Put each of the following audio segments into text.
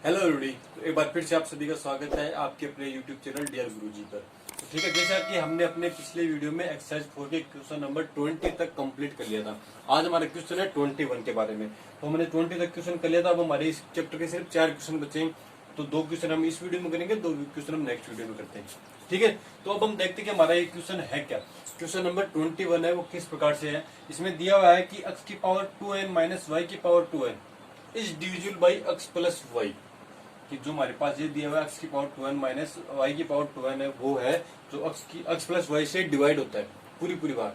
Hello everybody, तो एक बार फिर से आप सभी का स्वागत है आपके अपने यूट्यूब चैनल डियर गुरुजी पर। तो ठीक है, जैसा कि हमने अपने पिछले वीडियो में एक्सरसाइज 4 के क्वेश्चन नंबर 20 तक कंप्लीट कर लिया था। आज हमारा क्वेश्चन है 21 के बारे में। तो हमने 20 तक क्वेश्चन कर लिया था। अब हमारे इस चैप्टर के सिर्फ 4 क्वेश्चन बचे हैं। तो 2 क्वेश्चन हम इस वीडियो में करेंगे, 2 क्वेश्चन हम नेक्स्ट वीडियो में करते हैं। ठीक है, तो अब हम देखते हैं कि हमारा ये क्वेश्चन है क्या। क्वेश्चन नंबर 21 है, वो किस प्रकार से है। इसमें दिया हुआ है कि x की पावर 2n माइनस वाई की power 2n is divisible by x plus y. कि जो हमारे पास ये दिया हुआ है x की पावर 2n माइनस वाई की पावर 2n है, वो है जो x प्लस वाई से डिवाइड होता है पूरी बार।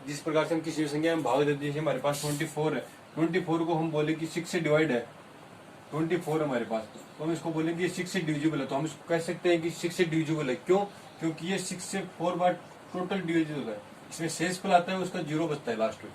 जिस प्रकार से हम किसी संख्या में भाग देते हैं, हमारे पास 24 है, 24 को हम बोले कि 6 से डिवाइड है, 24 हमारे पास, तो हम इसको बोलेंगे 6 से डिविजिबल है। तो हम इसको कह सकते हैं कि 6 से डिविजिबल है। क्यों? क्योंकि ये 6 से 4 बार टोटल डिविजिबल है। इसमें शेषफल आता है, उसका 0 बचता है लास्ट में।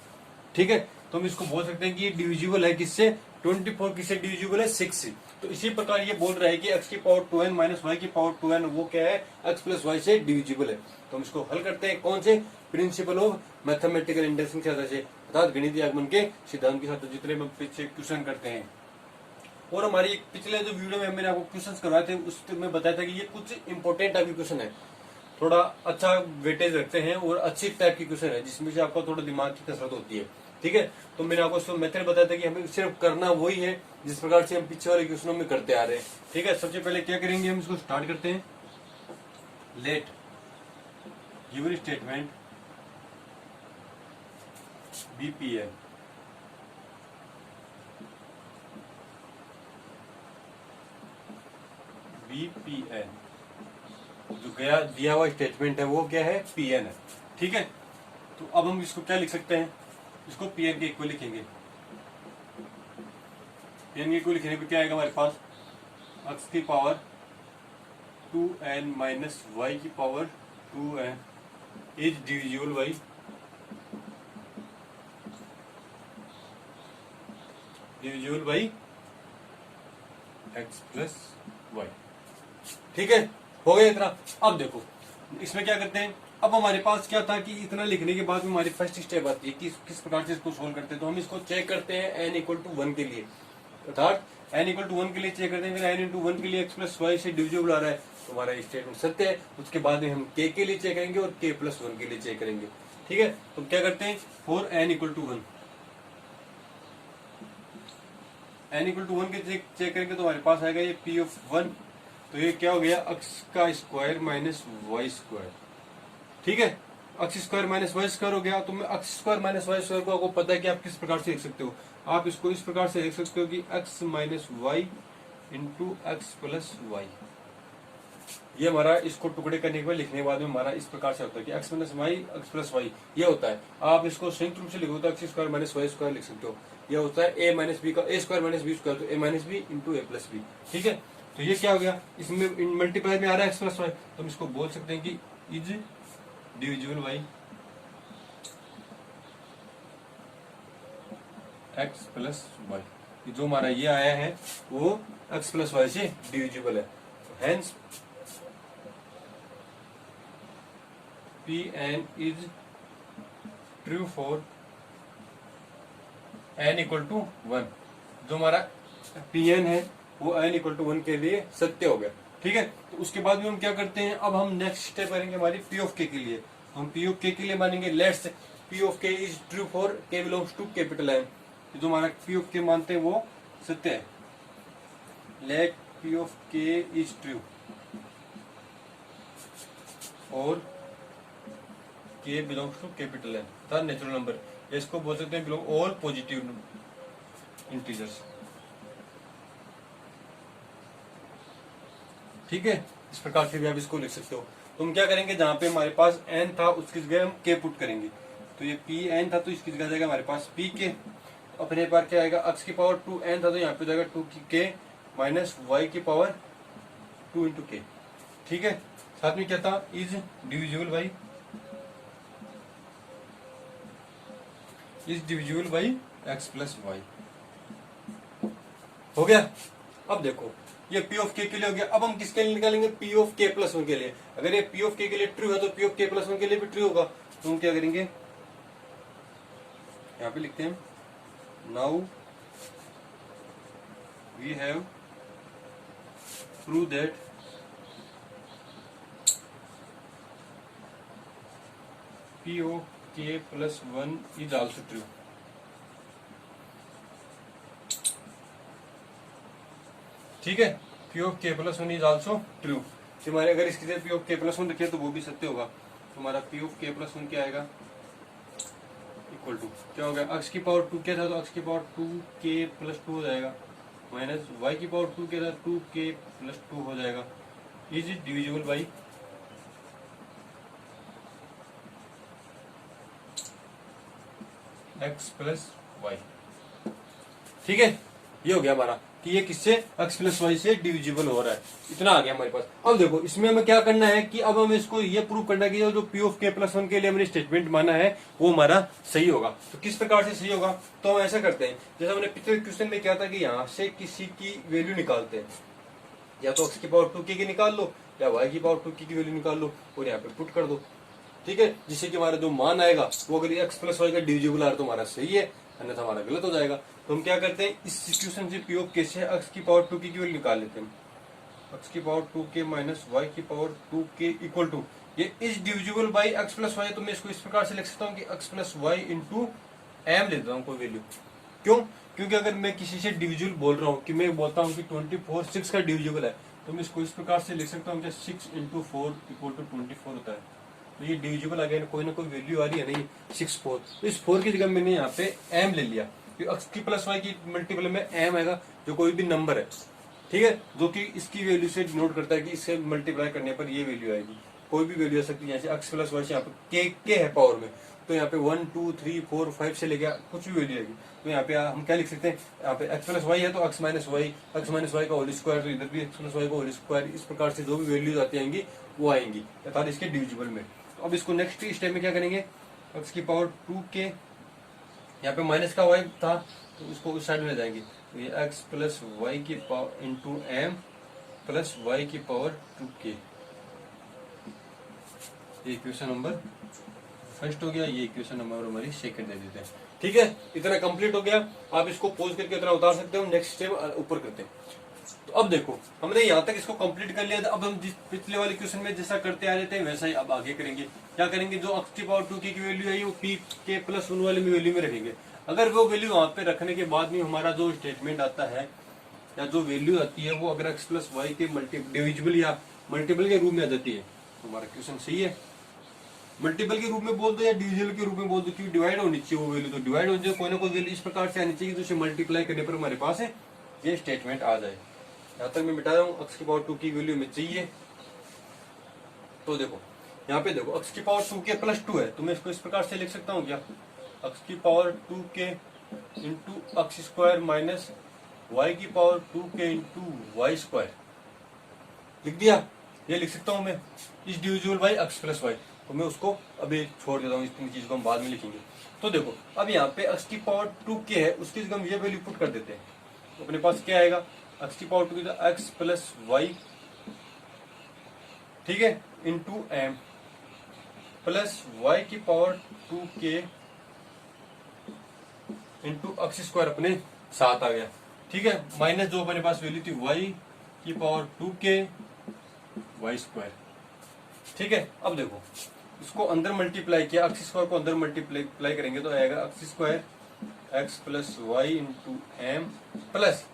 ठीक है, तो हम इसको बोल सकते हैं कि ये डिविजिबल है किससे, 24 किससे डिविजिबल है, 6 से। तो इसी प्रकार ये बोल रहा है कि x की पावर 2n माइनस वाई की पावर 2n वो क्या है, x प्लस वाई से डिविजिबल है। तो हम इसको हल करते हैं कौन से, प्रिंसिपल ऑफ मैथमेटिकल इंडक्शन की सहायता से, अर्थात गणितीय आगमन के सिद्धांत की सहायता, जितने हम पीछे क्वेश्चन करते हैं। और हमारी पिछले जो वीडियो में मैंने आपको क्वेश्चन करवाए थे, उसमें बताया था कि ये कुछ इंपॉर्टेंट टाइप के क्वेश्चन है, थोड़ा अच्छा वेटेज रखते हैं और अच्छी टाइप की क्वेश्चन है, जिसमें से आपका थोड़ा दिमाग की कसरत होती है। ठीक है, तो मैंने आपको इसको मेथड बताया था कि हमें सिर्फ करना वही है जिस प्रकार से हम पीछे वाले क्वेश्चनों में करते आ रहे हैं। ठीक है, सबसे पहले क्या करेंगे, हम इसको स्टार्ट करते हैं। लेट गिवन स्टेटमेंट बीपीएल जो गया दिया हुआ स्टेटमेंट है वो क्या है, पीएन है। ठीक है, तो अब हम इसको क्या लिख सकते हैं, इसको पीएन के इक्वल लिखेंगे। पीएन के इक्वल लिखने पे क्या आएगा हमारे पास, x की पावर 2n माइनस वाई की power 2n is divisible by x plus y. ठीक है, हो गया इतना। अब देखो इसमें क्या करते हैं। अब हमारे पास क्या था कि इतना लिखने के बाद हमारी फर्स्ट स्टेप आती है कि किस प्रकार से इसको सोल्व करते हैं। तो हम इसको चेक करते हैं n इक्वल टू 1 के लिए, अर्थात n इक्वल टू 1 के लिए चेक करते हैं। फिर n इंटू 1 के लिए x प्लस वाई से डिविजिबल आ रहा है, तो हमारा स्टेटमेंट सत्य है। उसके बाद में हम k के लिए चेक करेंगे और k प्लस 1 के लिए चेक करेंगे। ठीक है, तो क्या करते हैं, for n equal to 1, n equal to 1 के चेक करेंगे तो हमारे पास आएगा ये p ऑफ 1। तो ये क्या हो गया, x का स्क्वायर माइनस वाई स्क्वायर। ठीक है, x square minus y square हो गया। तो मैं x square minus y square को आपको पता है कि आप किस प्रकार से लिख सकते हो। आप इसको इस प्रकार से लिख सकते हो कि x minus y into x plus y. ये हमारा इसको टुकड़े करने के बाद लिखने के बाद में हमारा इस प्रकार से होता है कि x minus y x plus y, ये होता है। आप इसको संयुक्त रूप से लिखो तो x square minus y square लिख सकते हो। ये होता है a माइनस बी का, a square minus b square, तो a minus b into a plus b. ठीक है, तो ये क्या हो गया, इसमें मल्टीप्लाई में आ रहा है एक्स प्लस वाई, तो हम इसको बोल सकते हैं कि is divisible by x plus y. जो हमारा ये आया है वो एक्स प्लस वाई से डिविजिबल है। Hence Pn is true for n equal to 1। जो हमारा Pn है वो n इक्वल टू 1 के लिए सत्य हो गया। ठीक है, तो उसके बाद में हम क्या करते हैं, अब हम नेक्स्ट स्टेप करेंगे हमारी P ऑफ k के लिए। हम P ऑफ k के लिए मानेंगे let's P of k is true for k belongs to capital N। जो हमारा P ऑफ k मानते हैं वो सत्य है। Let P of k is true और k belongs to capital N था नेचुरल नंबर। इसको बोल सकते हैं बिलोंग ऑल पॉजिटिव इंटीजर्स। ठीक है, इस प्रकार से भी आप इसको लिख सकते हो। तो हम क्या करेंगे, जहां पे हमारे पास n था उसकी जगह हम k पुट करेंगे। तो ये Pn था तो इसकी जगह जाएगा हमारे पास Pk। अपने बार क्या आएगा, x की पावर 2n था तो यहाँ पे जाएगा 2k माइनस वाई की पावर 2 इंटू k। ठीक है, साथ में क्या था, is divisible by x plus y. हो गया। अब देखो ये P ऑफ k के लिए हो गया। अब हम किसके लिए निकालेंगे, P ऑफ k प्लस 1 के लिए। अगर ये P ऑफ k के लिए ट्रू है तो P ऑफ k प्लस 1 के लिए भी ट्रू होगा। तो हम क्या करेंगे, यहाँ पे लिखते हैं now we have prove that P of k plus 1 is also true. ठीक है, P of k plus 1 is also true. हमारे अगर इसकी जगह पी ऑफ के प्लस 1 रखे तो वो भी सत्य होगा। हमारा पी ऑफ के प्लस 1 क्या आएगा, इक्वल टू क्या हो गया, x की पावर 2 क्या था, तो x की पावर 2k प्लस 2 हो जाएगा, माइनस y की पावर 2 क्या था, 2k प्लस 2 हो जाएगा। Is it divisible by x plus y. ठीक है, ये हो गया हमारा कि ये किससे x प्लस वाई से डिविजिबल हो रहा है। इतना आ गया हमारे पास। अब देखो इसमें हमें क्या करना है कि अब हमें इसको ये प्रूव करना है कि जो पी ऑफ के प्लस 1 के लिए हमने स्टेटमेंट माना है वो हमारा सही होगा। तो किस प्रकार से सही होगा, तो हम ऐसा करते हैं जैसे हमने पिछले क्वेश्चन में किया था कि यहाँ से किसी की वैल्यू निकालते हैं, या तो x की पावर 2k की निकाल लो या y की पावर 2k की वैल्यू निकाल लो और यहाँ पे पुट कर दो। ठीक है, जिससे कि हमारा जो मान आएगा वो अगर x प्लस वाई का डिविजिबल आ रहा तो हमारा सही है, अन्यथा हमारा गलत हो जाएगा। तो हम क्या करते हैं, इस सिचुएशन से पी ऑफ के से x की पावर 2k की वैल्यू निकाल लेते हैं। x की पावर 2k माइनस y की पावर 2k इक्वल टू ये is divisible by x plus y. तो मैं इसको इस प्रकार से लिख सकता हूँ कि x plus y into m ले देता हूँ कोई वैल्यू। क्यों, क्योंकि अगर मैं किसी से डिविजिबल बोल रहा हूँ कि मैं बोलता हूँ कि 24 6 का डिविजिबल है, तो मैं इसको इस प्रकार से लिख सकता हूँ कि 6 इंटू 4 इक्वल टू 24 होता है। तो ये डिविजिबल आ गया, कोई ना कोई वैल्यू आ रही है नहीं 6 4। तो इस 4 की जगह मैंने यहाँ पे m ले लिया, x की प्लस वाई की मल्टीपल में m आएगा जो कोई भी नंबर है। ठीक है, जो कि इसकी वैल्यू से डिनोट करता है कि इससे मल्टीप्लाई करने पर ये वैल्यू आएगी। कोई भी वैल्यू आ सकती है, जैसे x प्लस वाई से यहाँ पे k है पावर में, तो यहाँ पे 1 2 3 4 5 से लेके कुछ भी वैल्यू आएगी। तो यहाँ पे हम क्या लिख सकते हैं, यहाँ पे x प्लस वाई है तो x माइनस वाई का होल स्क्वायर, तो इधर भी x प्लस वाई का होल स्क्वायर। इस प्रकार से जो भी वैल्यूज आती आएंगी वो आएंगी अर्थात इसके डिविजिबल में। तो अब इसको नेक्स्ट स्टेप में क्या करेंगे, x की पावर 2k, यहाँ पे माइनस का y था तो उसको उस साइड में ले जाएंगे, तो ये x प्लस वाई की power into m plus y की पावर 2k। ये इक्वेशन नंबर फर्स्ट हो गया, ये इक्वेशन नंबर हमारी सेकंड दे देते हैं। ठीक है, इतना कंप्लीट हो गया। आप इसको पोज करके इतना उतार सकते हो। नेक्स्ट स्टेप ऊपर करते हैं। तो अब देखो हमने यहाँ तक इसको कंप्लीट कर लिया था। अब हम जिस पिछले वाले क्वेश्चन में जैसा करते आ रहे थे वैसा ही अब आगे करेंगे। क्या करेंगे, जो x की पावर 2k की वैल्यू है वो p के प्लस 1 वाले में वैल्यू में रखेंगे। अगर वो वैल्यू वहां पे रखने के बाद में हमारा जो स्टेटमेंट आता है या जो वैल्यू आती है वो अगर x प्लस वाई के डिविजिबल या मल्टीपल के रूप में आ जाती है तो हमारा क्वेश्चन सही है। मल्टीपल के रूप में बोल दो या डिविजिबल के रूप में बोल दो, क्योंकि डिवाइड होनी चाहिए वो वैल्यू, तो डिवाइड हो जाए कोई ना कोई वैल्यू इस प्रकार से आनी चाहिए जिसे मल्टीप्लाई करने पर हमारे पास है ये स्टेटमेंट आ जाए। यहाँ तक मैं मिटा रहा हूँ, x की पावर 2 की वैल्यू में चाहिए। तो देखो यहाँ पे देखो x की पावर 2k प्लस 2 है, तो मैं इसको इस प्रकार से लिख सकता हूँ क्या, x की power 2k into x square minus y की power 2k into y square लिख दिया। ये लिख सकता हूँ मैं इस divisible by x plus y. तो मैं उसको अभी छोड़ देता हूँ, इस चीज को हम बाद में लिखेंगे। तो देखो अब यहाँ पे x की पावर 2k है, उसकी जगह हम ये वैल्यू पुट कर देते हैं। तो अपने पास क्या आएगा, x की पावर 2 की x प्लस वाई, ठीक है, इंटू एम प्लस वाई की power 2k into x square अपने साथ आ गया। ठीक है, माइनस जो अपने पास वैल्यू थी y की पावर 2k वाई स्क्वायर। ठीक है, अब देखो इसको अंदर मल्टीप्लाई किया, एक्स स्क्वायर को अंदर मल्टीप्लाई करेंगे तो आएगा x square x plus y into m plus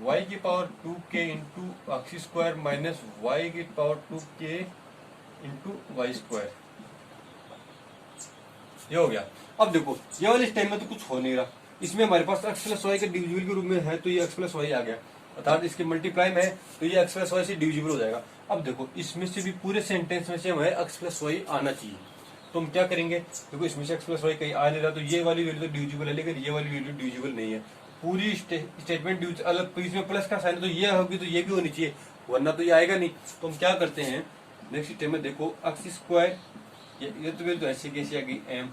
y की power 2k into x square minus y की power 2k into y square. ये हो गया। अब देखो ये वाले स्टेप में तो कुछ हो नहीं रहा, इसमें हमारे पास x प्लस वाई के डिविजिबल के रूप में है तो ये x प्लस वाई आ गया, अर्थात इसके मल्टीप्लाई में है तो ये x प्लस वाई से डिविजिबल हो जाएगा। अब देखो इसमें से भी पूरे सेंटेंस में से हमें x प्लस वाई आना चाहिए, तो हम क्या करेंगे, देखो इसमें से x प्लस वाई कहीं आ नहीं रहा तो ये वाली वैल्यू तो डिविजिबल है लेकिन ये वाली वैल्यू डिविजिबल नहीं है। पूरी स्टेटमेंट अलग, तो इसमें प्लस का साइन है तो ये होगी तो ये भी होनी चाहिए, वरना तो ये आएगा नहीं। तो हम क्या करते हैं नेक्स्ट स्टेप में, देखो एक्स स्क्वायर ये तो वैल्यू ऐसे कैसे आ गई एम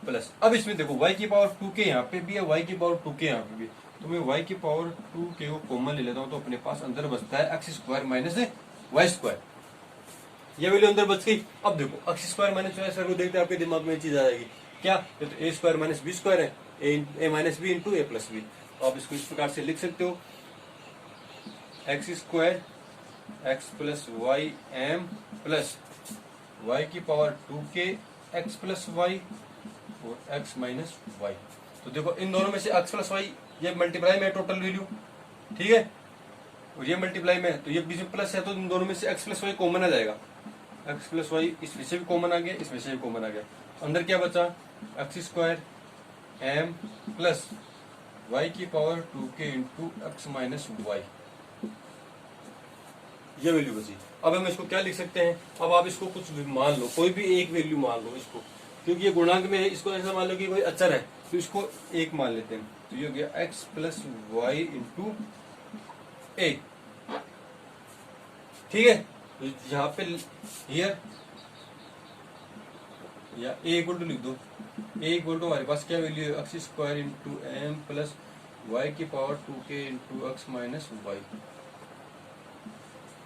प्लस, अब इसमें देखो y की पावर 2k यहाँ पे भी है, y की पावर 2k यहाँ पे भी, तो मैं y की पावर 2k को कॉमन ले लेता हूँ तो अपने पास अंदर बचता है x square minus y square. ये वैल्यू अंदर बच गई। अब देखो x square minus y square को देखते आपके दिमाग में चीज आ जाएगी क्या, ये तो a square minus b square है, a minus b into a plus b. तो आप इसको इस प्रकार से लिख सकते हो x square x plus y m plus y की power 2k x plus y और एक्स माइनस वाई। तो देखो इन दोनों में से एक्स प्लस वाई ये मल्टीप्लाई में टोटल वैल्यू, ठीक है, और ये मल्टीप्लाई में, तो ये बीच में प्लस है तो इन दोनों में से एक्स प्लस वाई कॉमन आ जाएगा। एक्स प्लस वाई इसमें से भी कॉमन आ गया, इसमें से भी कॉमन आ गया, अंदर क्या बचा, x square m plus y की power 2k into x minus y, ये वैल्यू बची। अब हम इसको क्या लिख सकते हैं, अब आप इसको कुछ भी मान लो, कोई भी एक वैल्यू मान लो इसको, क्योंकि ये गुणांक में है, इसको ऐसा मान लो कि कोई अचर है तो इसको एक मान लेते हैं, तो ये हो गया एक्स प्लस वाई इंटू ए, ठीक है। तो यहाँ पे हियर या ए इक्वल टू लिख दो, ए इक्वल टू हमारे पास क्या वैल्यू है, x square into m plus y की power 2k into x minus y,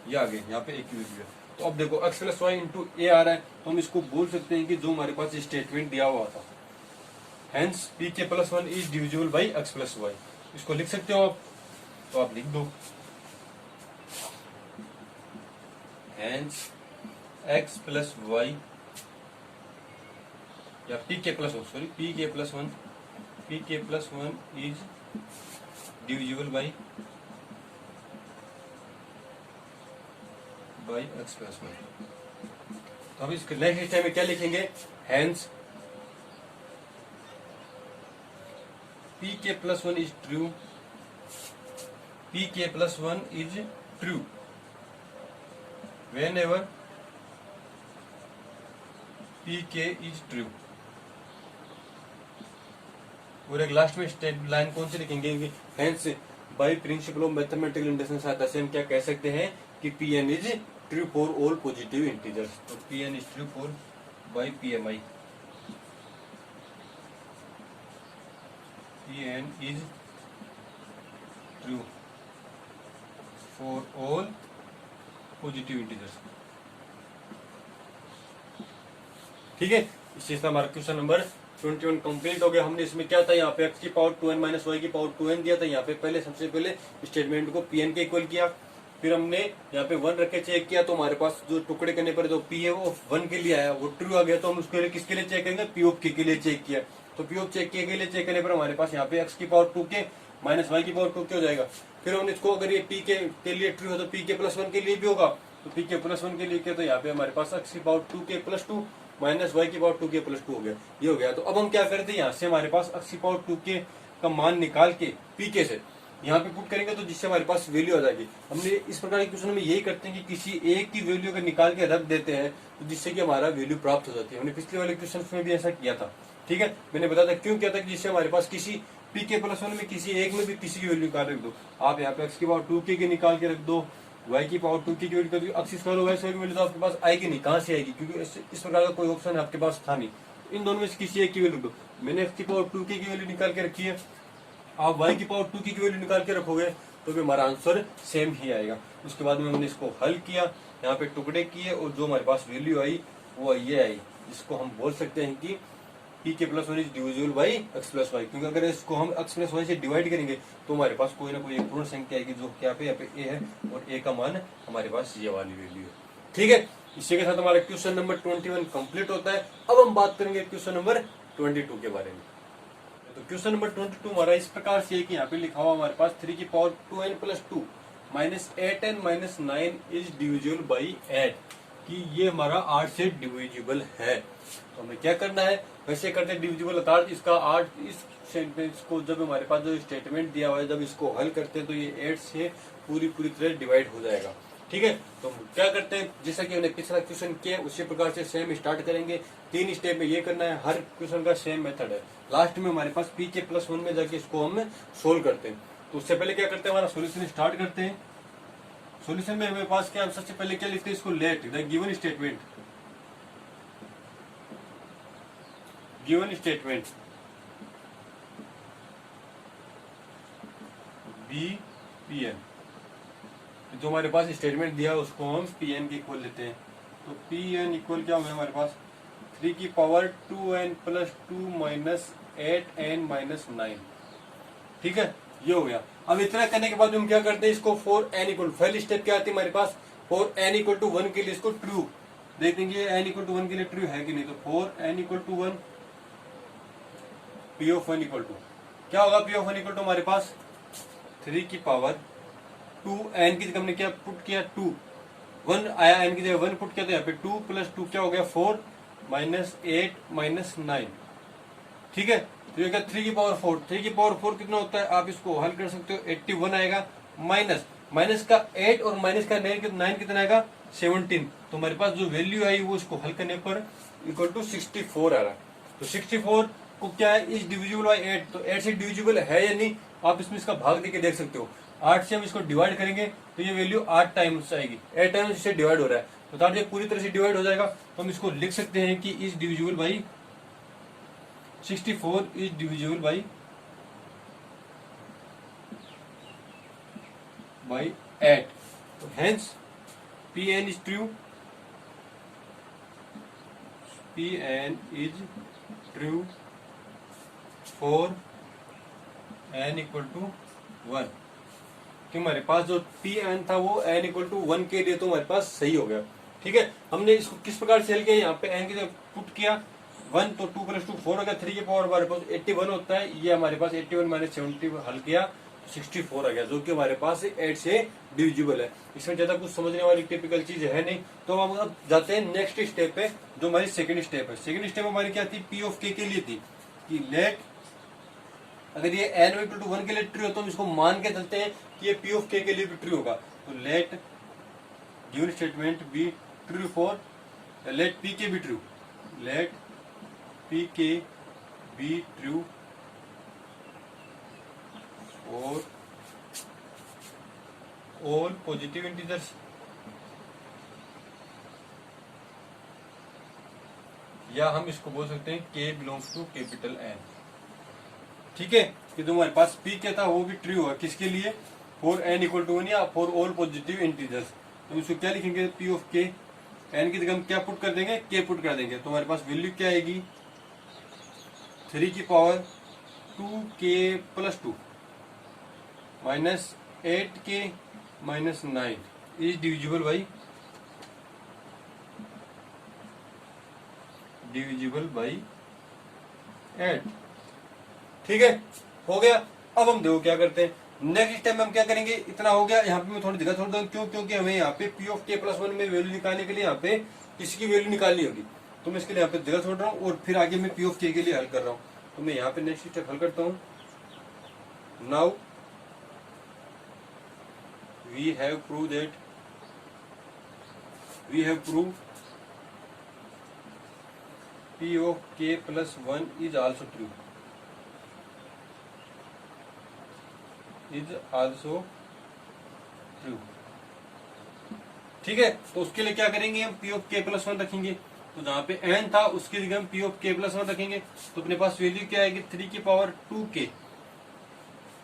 ये आ गए, यहाँ पे एक ही वैल्यू है। तो अब देखो एक्स प्लस वाई इंटू ए आ रहा है, तो हम इसको बोल सकते हैं कि जो हमारे पास स्टेटमेंट दिया हुआ था, hence p k plus one is divisible by x plus y, इसको लिख सकते हो आप, तो आप लिख दो, हेंस एक्स प्लस वाई या p k plus one, sorry p k plus one is divisible by x plus y. तो हम इसके नेक्स्ट स्टेप में क्या लिखेंगे, hence p k plus one is true, p k plus one is true whenever p k is true. और एक last में state line कौन सी लिखेंगे, hence by principle of mathematical induction सहायता से हम क्या कह सकते हैं कि p n is true for all positive integers. तो p n is true for by p m i, p n is true for all positive integers, ठीक है। इससे हमारा क्वेश्चन नंबर 21 कंप्लीट हो गया। हमने इसमें क्या था, यहाँ पे x की पावर 2n माइनस वाई की पावर 2n दिया था, यहाँ पे पहले सबसे पहले स्टेटमेंट को pn के इक्वल किया, फिर हमने यहाँ पे 1 रख के चेक किया, तो हमारे पास जो टुकड़े करने पर जो p है वो 1 के लिए आया, वो ट्रू आ गया, तो हम उसके लिए किसके लिए चेक करेंगे, p ऑफ k के लिए चेक किया, तो p ऑफ k के लिए चेक करने पर हमारे पास यहाँ पे x की पावर 2k माइनस वाई की पावर 2k हो जाएगा। फिर हमने इसको अगर ये p के लिए ट्रू है तो p के प्लस 1 के लिए भी होगा, तो p के प्लस 1 के लिए किया, तो यहाँ पे हमारे पास x की power 2k plus 2 minus y की पावर 2k प्लस 2 हो गया, ये हो गया। तो अब हम क्या करते हैं, यहाँ से हमारे पास x की पावर 2k का मान निकाल के pk से यहाँ पे पुट करेंगे, तो जिससे हमारे पास वैल्यू आ जाएगी। हमने इस प्रकार के क्वेश्चन में यही करते हैं कि किसी एक की वैल्यू अगर निकाल के रख देते हैं तो जिससे कि हमारा वैल्यू प्राप्त हो जाती है। हमने पिछले वाले क्वेश्चन में भी ऐसा किया था, ठीक है, मैंने बताया था क्यों किया था, जिससे हमारे पास किसी pk प्लस 1 में किसी एक में भी किसी की वैल्यू निकाल रख दो, आप यहाँ पे x की पावर 2k की निकाल के रख दो, y की पावर 2k की value, x square y square की वैल्यू तो आपके पास आएगी नहीं, कहाँ से आएगी, क्योंकि इस प्रकार का कोई ऑप्शन आपके पास था नहीं। इन दोनों में से किसी एक की वैल्यू दो, मैंने x की पावर 2k की वैल्यू निकाल के रखी है, आप y की पावर 2k की वैल्यू निकाल के रखोगे तो भी हमारा आंसर सेम ही आएगा। उसके बाद में हमने इसको हल किया, यहाँ पे टुकड़े किए, और जो हमारे पास वैल्यू आई वो ये आई, जिसको हम बोल सकते हैं कि P k plus 1 is divisible by x plus y, क्योंकि अगर इसको हम एक्स प्लस वाई से डिवाइड करेंगे तो हमारे पास कोई ना कोई एक पूर्ण संख्या आएगी, जो क्या पे यहाँ पे ए है, और ए का मान हमारे पास ये वाली वैल्यू है, ठीक है। इसी के साथ हमारा क्वेश्चन नंबर 21 कंप्लीट होता है। अब हम बात करेंगे क्वेश्चन नंबर 22 के बारे में। तो क्वेश्चन नंबर 22 हमारा इस प्रकार से है कि यहाँ पे लिखा हुआ हमारे पास 3 की power 2n plus 2 minus 8n minus 9 is divisible by 8, कि ये हमारा 8 से डिविजिबल है। तो हमें क्या करना है, वैसे करते हैं डिविजिबल, अर्थात इसका 8 इस सेंटेंस को जब हमारे पास जो स्टेटमेंट दिया हुआ है जब इसको हल करते हैं तो ये 8 से पूरी तरह डिवाइड हो जाएगा, ठीक है। तो हम क्या करते हैं, जैसा कि हमने पिछला क्वेश्चन किया उसी प्रकार से सेम स्टार्ट करेंगे। 3 स्टेप में ये करना है, हर क्वेश्चन का सेम मेथड है। लास्ट में हमारे पास पी के प्लस 1 में जाके इसको हम सोल्व करते हैं। तो उससे पहले क्या करते हैं, हमारा सोल्यूशन स्टार्ट करते हैं। सोल्यूशन में हमारे पास क्या, हम सबसे पहले क्या लिखते हैं, इसको let the given statement, given statement be P n, जो हमारे पास स्टेटमेंट दिया है उसको हम पी एन के इक्वल लेते हैं। तो पी एन इक्वल क्या होगा हमारे पास 3 की power 2n plus 2 minus 8n minus 9, ठीक है, ये हो गया। अब इतना करने के बाद हम क्या करते हैं, इसको फॉर n इक्वल, पहली स्टेप क्या आती है हमारे पास, फॉर n इक्वल टू 1 के लिए इसको ट्रू देखेंगे, n इक्वल टू 1 के लिए ट्रू है कि नहीं। तो for n equal to 1 p of 1 equal to क्या होगा, p ऑफ 1 इक्वल टू हमारे पास 3 की पावर 2, n की जगह हमने क्या पुट किया 2, 1 आया, n की जगह 1 पुट किया, तो यहाँ पे 2 प्लस 2 क्या हो गया 4 माइनस 8 माइनस 9, ठीक है। तो ये क्या 3 की पावर 4, 3 की पावर 4 कितना होता है, आप इसको हल कर सकते हो, 81 आएगा, माइनस माइनस का 8 और माइनस का 9 कितना आएगा 17। तो हमारे पास जो वैल्यू आई वो इसको हल करने पर इक्वल टू 64 आ रहा है। तो 64 को क्या है, इज डिविजिबल बाई 8, तो 8 से डिविजिबल है या नहीं, आप इसमें इसका भाग देके देख सकते हो। 8 से हम इसको डिवाइड करेंगे तो ये वैल्यू 8 टाइम्स आएगी, 8 टाइम्स इससे डिवाइड हो रहा है, तो ताकि ये पूरी तरह से डिवाइड हो जाएगा तो हम इसको लिख सकते हैं कि is divisible by 64 is divisible by 8। तो hence Pn is true, Pn is true for n equal to 1, कि हमारे पास जो Pn था वो n इक्वल टू 1 के लिए तो हमारे पास सही हो गया, ठीक है। हमने इसको किस प्रकार से हल किया, यहाँ पे n की जगह पुट किया 1, तो 2 प्लस 2 4 हो गया, 3 की पावर हमारे पास 81 होता है, ये हमारे पास 81 माइनस 70 हल किया 64 आ गया, जो कि हमारे पास 8 से डिविजिबल है। इसमें ज्यादा कुछ समझने वाली टिपिकल चीज है नहीं। तो हम अब जाते हैं नेक्स्ट स्टेप पे, जो हमारी सेकंड स्टेप है। सेकंड स्टेप हमारी क्या थी, पी ऑफ के लिए थी कि लेट अगर ये n इक्वल टू 1 के लिए ट्रू हो तो हम इसको मान के चलते हैं कि ये पी ऑफ के लिए भी ट्रू होगा। तो let given statement be true for, let P k be true, let P k be true और ऑल पॉजिटिव इंटीजर्स, या हम इसको बोल सकते हैं k belongs to capital N, ठीक है। कि जो हमारे पास p क्या था वो भी ट्रू है, किसके लिए, फॉर n इक्वल टू 1 या फॉर ऑल पॉजिटिव इंटीजर्स। तो इसको क्या लिखेंगे, p ऑफ k, n की जगह हम क्या पुट कर देंगे, k पुट कर देंगे, तो हमारे पास वैल्यू क्या आएगी 3 की power 2k plus 2 minus 8k minus 9 is divisible by 8, ठीक है, हो गया। अब हम देखो क्या करते हैं, नेक्स्ट स्टेप में हम क्या करेंगे, इतना हो गया, यहाँ पे मैं थोड़ी जगह छोड़ दूँ, क्यों, क्योंकि हमें यहाँ पे पी ऑफ के प्लस 1 में वैल्यू निकालने के लिए यहाँ पे किसी की वैल्यू निकालनी होगी, तो मैं इसके लिए यहाँ पे जगह छोड़ रहा हूँ और फिर आगे मैं पी ऑफ के लिए हल कर रहा हूँ। तो मैं यहाँ पे नेक्स्ट स्टेप हल करता हूँ। Now we have proved that p of k plus 1 is also true, ठीक है। तो उसके लिए क्या करेंगे, हम p ऑफ k प्लस 1 रखेंगे, तो जहां पे n था उसकी जगह हम p ऑफ k प्लस 1 रखेंगे, तो अपने पास वैल्यू क्या आएगी 3 की पावर 2k।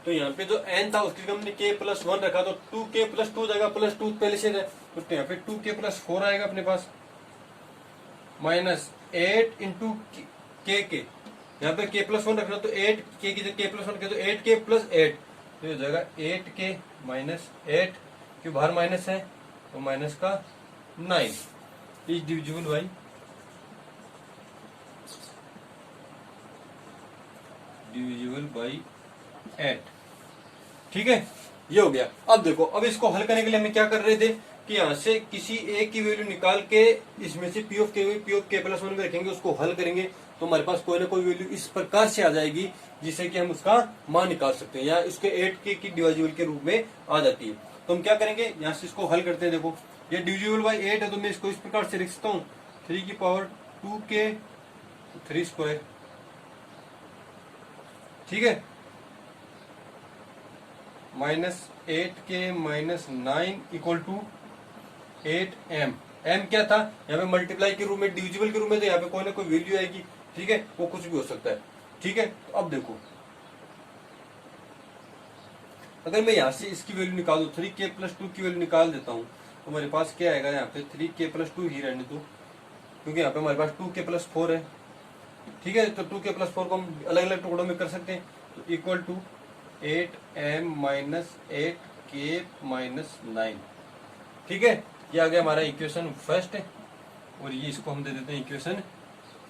तो यहाँ पे जो n था उसकी जगह हमने k प्लस 1 रखा, तो 2k प्लस 2 जाएगा, प्लस 2 पहले से है, तो यहाँ पे 2k प्लस 4 आएगा अपने पास, माइनस 8 इंटू के, यहाँ पे k प्लस 1 रखना, तो 8 k की जगह k प्लस 1 तो 8k प्लस 8, तो ये जगह 8k माइनस 8, क्यों बाहर माइनस है तो माइनस का 9 इज डिविजिबल बाई 8, ठीक है, ये हो गया। अब देखो, अब इसको हल करने के लिए हमें क्या कर रहे थे कि यहाँ से किसी एक की वैल्यू निकाल के इसमें से पी ऑफ के प्लस 1 में रखेंगे, उसको हल करेंगे तो हमारे पास कोई ना कोई वैल्यू इस प्रकार से आ जाएगी जिससे कि हम उसका मान निकाल सकते हैं, या इसके 8k की डिविजिबल के रूप में आ जाती है। तो हम क्या करेंगे, यहाँ से इसको हल करते हैं। देखो ये डिविजिबल बाई 8 है, तो मैं इसको इस प्रकार से लिख सकता हूँ 3 की पावर 2k 3 स्क्वायर, ठीक है, minus 8k minus 9 equal to 8m। m क्या था, यहाँ पे मल्टीप्लाई के रूप में, डिविजिबल के रूप में, तो यहाँ पे कोई ना कोई वैल्यू आएगी, ठीक है, वो कुछ भी हो सकता है, ठीक है। तो अब देखो, अगर मैं यहाँ से इसकी वैल्यू निकाल दूं, 3k प्लस 2 की वैल्यू निकाल देता हूँ, तो हमारे पास क्या आएगा, यहाँ पे 3k प्लस 2 ही रहने दो, क्योंकि यहाँ पे हमारे पास 2k प्लस 4 है, ठीक है। तो 2k प्लस 4 को हम अलग अलग टुकड़ों में कर सकते हैं, तो equal to 8m minus 8k minus 9, ठीक है। ये आ गया हमारा इक्वेशन फर्स्ट, और ये इसको हम दे देते हैं इक्वेशन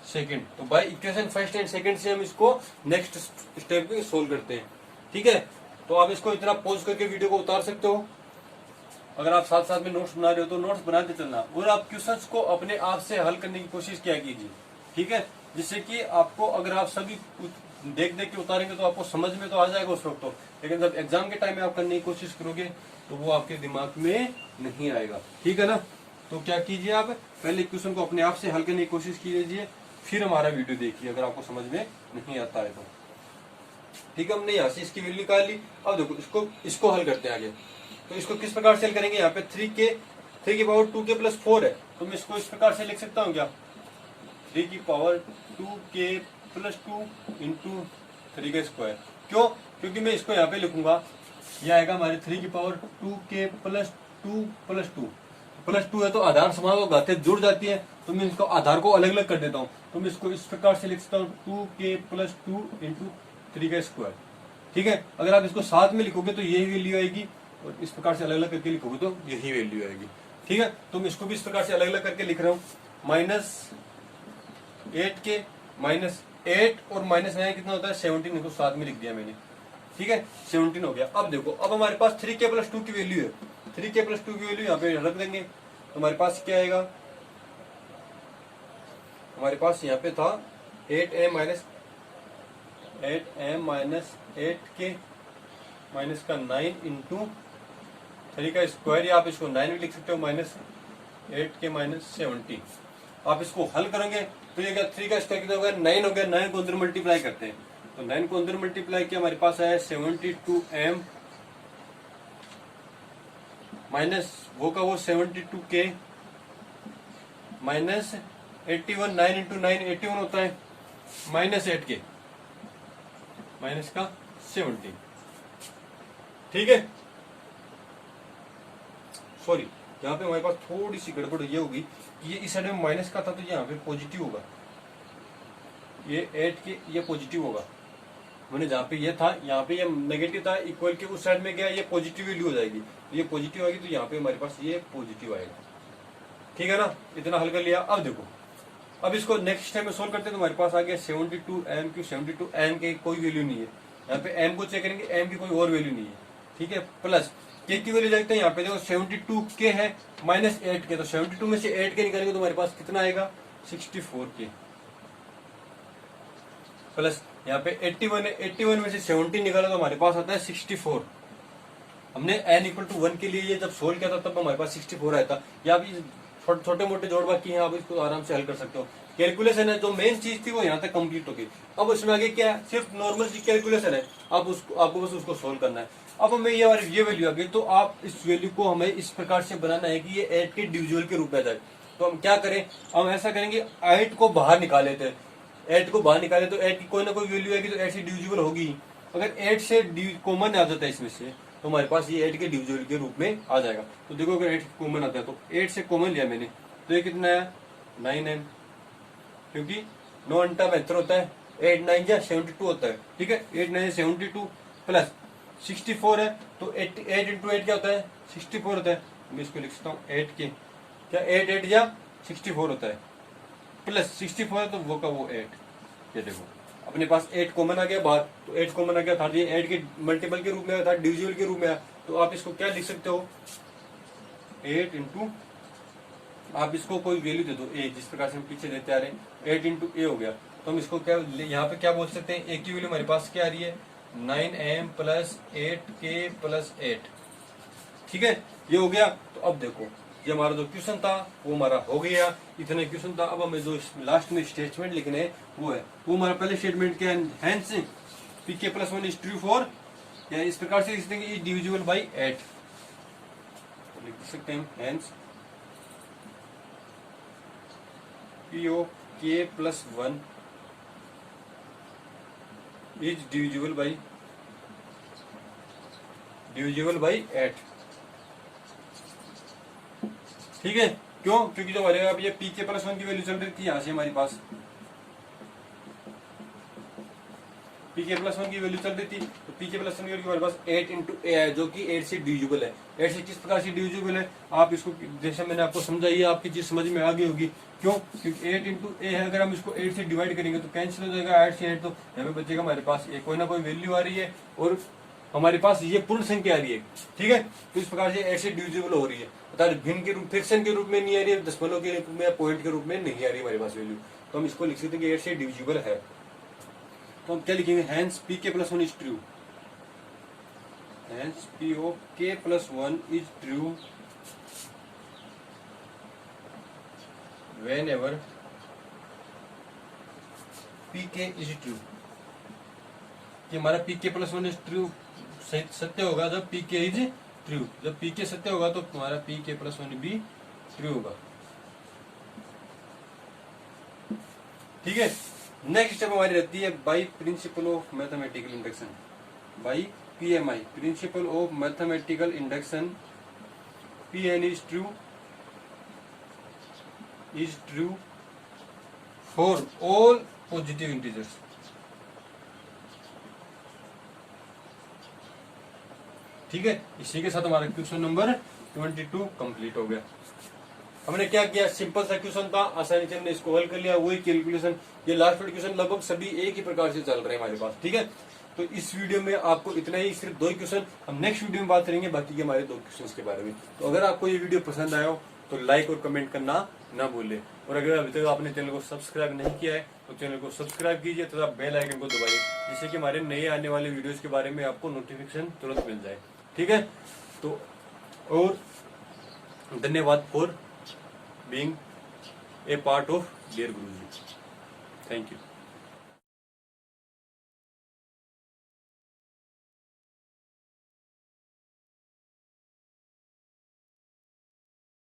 सेकंड। तो by equation first and second से हम इसको नेक्स्ट स्टेप में सोल्व करते हैं। ठीक है, तो आप इसको इतना पॉज करके वीडियो को उतार सकते हो। अगर आप साथ साथ में नोट्स बना रहे हो तो नोट्स बनाते चलना, और आप क्वेश्चंस को अपने आप से हल करने की कोशिश किया कीजिए। ठीक है, जिससे कि आपको, अगर आप सभी देख देख के उतारेंगे तो आपको समझ में तो आ जाएगा उस वक्त तो, लेकिन जब एग्जाम के टाइम में आप करने की कोशिश करोगे तो वो आपके दिमाग में नहीं आएगा। ठीक है ना, तो क्या कीजिए, आप पहले क्वेश्चन को अपने आप से हल करने की कोशिश कीजिए, फिर हमारा वीडियो देखिए अगर आपको समझ में नहीं आता है तो। ठीक है, हमने यहाँ से इसकी वैल्यू निकाल ली। अब देखो इसको हल करते हैं आगे। तो इसको किस प्रकार से हल करेंगे, यहाँ पे 3 की पावर 2k प्लस 4 है, तो मैं इसको इस प्रकार से लिख सकता हूँ क्या, 3 की पावर 2k प्लस 2 इंटू 3 का स्क्वायर। क्यों, क्योंकि मैं इसको यहाँ पे लिखूंगा, यह आएगा हमारे 3 की power 2k plus 2 plus 2 plus 2 है तो आधार समाज और घातें जुड़ जाती है, तो मैं इसको आधार को अलग अलग कर देता हूँ। तो मैं इसको इस प्रकार से लिख सकता हूँ 2k प्लस 2 इंटू 3 का स्क्वायर। ठीक है, अगर आप इसको साथ में लिखोगे तो यही वैल्यू आएगी, और इस प्रकार से अलग अलग करके लिखोगे तो यही वैल्यू आएगी। ठीक है, तो मैं इसको भी इस प्रकार से अलग अलग करके लिख रहा हूँ, -8k माइनस 8 और -9 कितना होता है 17, इसको साथ में लिख दिया मैंने। ठीक है, 17 हो गया। अब देखो, अब हमारे पास 3k प्लस 2 की वैल्यू है, 3k प्लस 2 की वैल्यू यहाँ पे रख देंगे, तो हमारे पास क्या आएगा, हमारे पास यहाँ पे था 8m माइनस 8k माइनस का 9 इंटू 3 का स्क्वायर, या आप इसको 9 भी लिख सकते हो, -8k माइनस 70। आप इसको हल करेंगे तो ये क्या, 3 का स्क्वायर कितना होगा 9 हो गया, 9 को अंदर मल्टीप्लाई करते हैं, तो 9 को अंदर मल्टीप्लाई किया, हमारे पास आया 72m माइनस वो का वो 72k माइनस 81, 9 इंटू 9 81 होता है, माइनस 8k माइनस का 70। ठीक है, सॉरी, यहाँ पे हमारे पास थोड़ी सी गड़बड़ ये होगी कि ये इस साइड में माइनस का था तो यहाँ पे पॉजिटिव होगा, ये 8k ये पॉजिटिव होगा, मैंने जहाँ पे ये था यहाँ पे ये नेगेटिव था, इक्वल के उस साइड में गया, ये पॉजिटिव वैल्यू हो जाएगी, तो ये पॉजिटिव आएगी, तो यहाँ पे हमारे पास ये पॉजिटिव आएगा। ठीक है ना, इतना हल कर लिया। अब देखो, अब इसको नेक्स्ट टाइम में सोल्व करते हैं, तो हमारे पास आ गया 72m की 72m के कोई वैल्यू नहीं है, यहाँ पे m को चेक करेंगे, m की कोई और वैल्यू नहीं है। ठीक है, प्लस k की वैल्यू देखते हैं, यहाँ पे देखो 72k है माइनस 8k, तो 72 में से 8k निकालेंगे तो हमारे पास कितना आएगा 64k, प्लस यहाँ पे 81 है, 81 में से 70 निकाला तो हमारे पास आता है 64। हमने n इक्वल टू 1 के लिए ये जब सोल्व किया था तब हमारे पास 64 आया था। या भी छोटे मोटे जोड़ बाकी हैं, आप इसको आराम से हल कर सकते हो। कैलकुलेशन है, जो मेन चीज थी वो यहाँ तक कंप्लीट हो गई। अब उसमें आगे क्या है, सिर्फ नॉर्मल सी कैलकुलेशन है, आपको बस उसको सोल्व करना है। अब हमें ये वैल्यू आ गई, तो आप इस वैल्यू को हमें इस प्रकार से बनाना है कि ये 8 के डिविजुअल के रूप में आ जाए। तो हम क्या करें, हम ऐसा करेंगे, 8 को बाहर निकाले थे, 8 को बाहर निकाले तो 8 की कोई ना कोई वैल्यू आएगी, तो 8 से डिविजिबल होगी। अगर 8 से कॉमन आ जाता है इसमें से, तो हमारे पास ये 8 के डिविजिबल के रूप में आ जाएगा। तो देखो, अगर 8 कॉमन आता है तो 8 से कॉमन लिया मैंने, तो ये कितना है 9m, क्योंकि 9 अंटा 72 होता है, 8 9 या 72 होता है। ठीक है, 8 9 72 प्लस 64 है, तो 8 इंटू 8 क्या होता है 64 होता है। मैं इसको लिख सकता हूँ 8 के क्या 8 8 या 64 होता है, प्लस 64 है तो वो का वो 8। ये देखो, अपने पास 8 कॉमन आ गया बाहर, तो 8 कॉमन आ गया था, ये 8 के मल्टीपल के रूप में आया था, डिविजिबल के रूप में आया, तो आप इसको क्या लिख सकते हो 8 इंटू, आप इसको कोई वैल्यू दे दो a, जिस प्रकार से हम पीछे देते आ रहे हैं, 8 इंटू ए हो गया। तो हम इसको क्या यहाँ पे क्या बोल सकते हैं, a की वैल्यू हमारे पास क्या आ रही है 9m प्लस 8k प्लस 8। ठीक है, ये हो गया। तो अब देखो, ये हमारा जो क्वेश्चन था वो हमारा हो गया, इतने क्वेश्चन था। अब हमें जो लास्ट में स्टेटमेंट लिखने हैं वो है, वो हमारा पहले स्टेटमेंट क्या है, hence pk plus 1 is true for, या इस प्रकार से लिख देंगे इज डिविजिबल बाई 8, लिख सकते हैं hence pk plus 1 is divisible by 8। ठीक है, क्यों, क्योंकि जो हमारे अब ये pk प्लस 1 की वैल्यू चल रही थी यहाँ से हमारे पास, पी के प्लस वन की वैल्यू चल रही थी, तो पी के प्लस वन की वैल्यू हमारे पास 8 इंटू ए है, जो कि 8 से डिविजिबल है। 8 से किस प्रकार से डिविजिबल है, आप इसको जैसे मैंने आपको समझाई, आपकी चीज समझ में आ गई होगी। क्यों? क्योंकि 8 इंटू ए है, अगर हम इसको 8 से डिवाइड करेंगे तो कैंसिल हो जाएगा 8 से 8, तो यहाँ पे बचेगा हमारे पास ये कोई ना कोई वैल्यू आ रही है और हमारे पास ये पूर्ण संख्या आ रही है। ठीक है, तो इस प्रकार से 8 से डिविजिबल हो रही है, बता भिन्न के रूप, फ्रैक्शन के रूप में नहीं आ रही है, दशमलव के रूप में या पॉइंट के रूप में नहीं आ रही है हमारे पास वैल्यू, तो हम इसको लिख सकते हैं कि 8 से डिविजिबल है। तो हम क्या लिखेंगे, hence p k plus one is true, hence p of k plus one is true whenever p k is true, कि हमारा P k plus one is true सत्य होगा जब पी के इज ट्रू, जब P के सत्य होगा तो हमारा पी के प्लस वन भी ट्रू होगा। ठीक है, नेक्स्ट स्टेप हमारी रहती है by principle of mathematical induction, by PMI, principle of mathematical induction, P n is true for all positive integers. ठीक है, इसी के साथ हमारा क्वेश्चन नंबर 22 कंप्लीट हो गया। हमने क्या किया, सिंपल सा क्वेश्चन था, आसानी से हमने इसको हल कर लिया, वही कैलकुलेशन। ये लास्ट वाले क्वेश्चन लगभग सभी एक ही प्रकार से चल रहे हैं हमारे पास। ठीक है, तो इस वीडियो में आपको इतना ही, सिर्फ 2 क्वेश्चन, हम नेक्स्ट वीडियो में बात करेंगे बाकी के हमारे 2 क्वेश्चन के बारे में। तो अगर आपको ये वीडियो पसंद आया हो तो लाइक और कमेंट करना ना भूलें, और अगर अभी तक आपने चैनल को सब्सक्राइब नहीं किया है तो चैनल को सब्सक्राइब कीजिए तथा बेल आइकन को दबाइए, जिससे कि हमारे नए आने वाले वीडियोस के बारे में आपको नोटिफिकेशन तुरंत मिल जाए। ठीक है, तो और धन्यवाद for being a part of dear Guruji. Thank you.